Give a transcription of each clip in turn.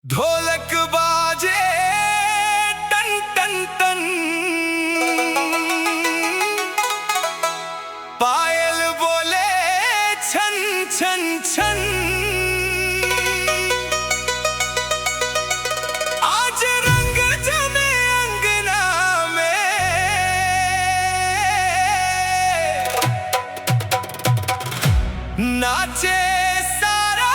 ढोलक बाजे टन टन टन, पायल बोले छन छन छन। आज रंग जमे अंगना में, नाचे सारा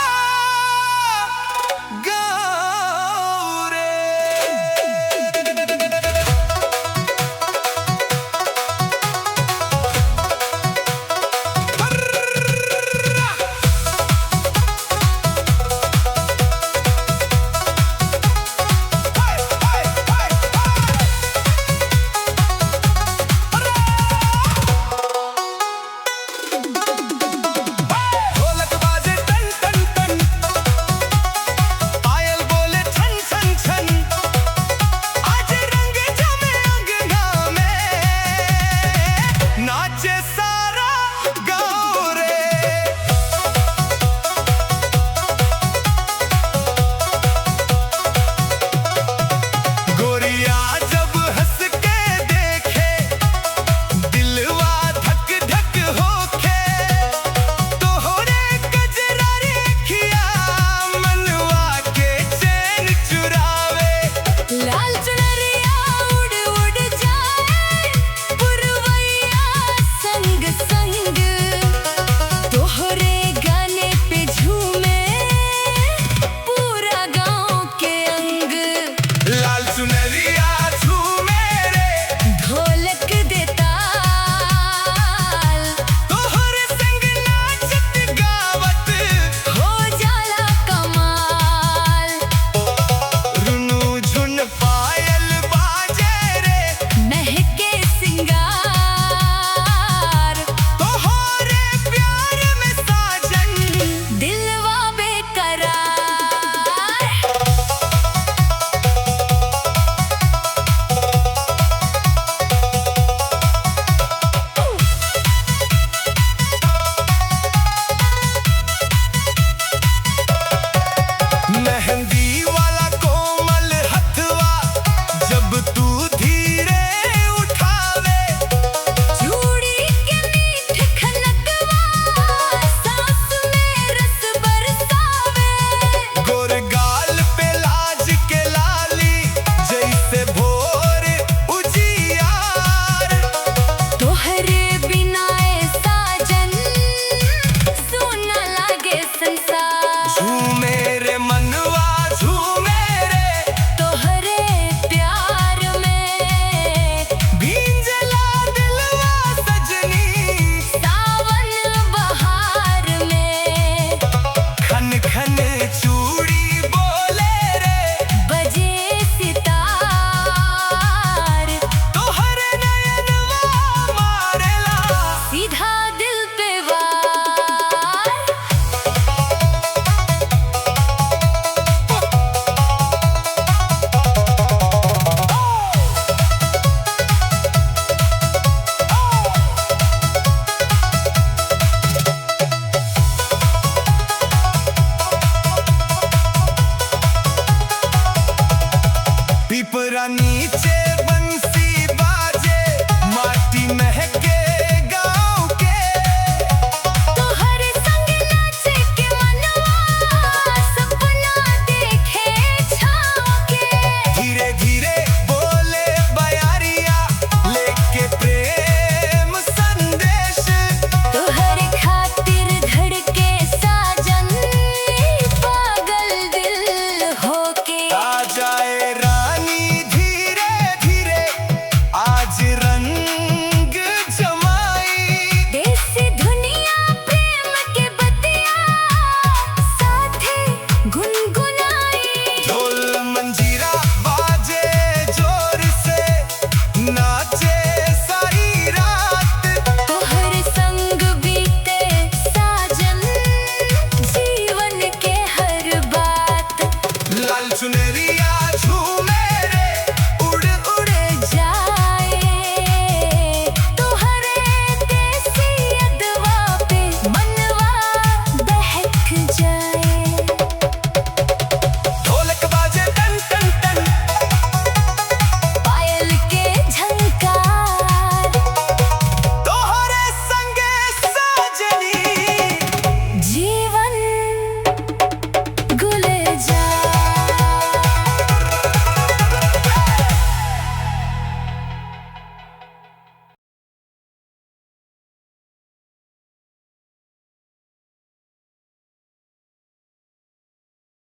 गाँव रे। ढोलक बाजे टन टन टन, पायल बोले छन छन छन। आज रंग जमे अंगना में, नाचे सारा गाँव रे। गोरिया जब हंस के देखे, दिलवा धक धक होके। तोहरे गजरा रेखिया, मनवा के चैन चुरावे। लाल चुनरिया उड़ उड़ जाए, पुरवैया संग संग। तोहरे गाने पे झूमे पूरा गाँव के अंग। लाल चुनरिया झूमे रे, ढोलक दे ताल, तोहरे संग नाचत गावत। हो जाला कमाल। रुनु झुन पायल बाजे रे, महके सिंगार, तोहरे प्यार में साजन। दिलवा बेकरार। मेहंदी वाला कोमल हथवा, जब तू धीरे उठावे। चूड़ी के मीठ खनकवा, सांस में रस बरसावे। गोर गाल पे लाज के लाली, जैसे भोर उजियार। तोहरे बिना ए साजन, सोना लागे संसार। झूमे रे मनवा झूमे रे, तोहरे प्यार में भींजला दिलवा सजनी। सावन बहार में खन खन चूड़ी बोले रे, बजे सितार। तोहरे नयनवा मारेला। सीधा दिल पे वार। पिपरा नीचे बंसी बाजे, माटी महके गाँव के। तोहरे संग नाचे के मनवा, सपना देखे छाँव के। धीरे धीरे बोले बयारिया, लेके प्रेम संदेश। तोहरे खातिर धड़के साजन, पागल दिल होके। आ जाए रानी धीरे धीरे, आज रंग जमाई। देसी दुनिया प्रेम के बतिया, साथे गुनगुनाई। ढोल मंजीरा बाजे जोर से, नाचे सारी रात। तोहरे संग बीते साजन, जीवन के हर बात। लाल चुनरी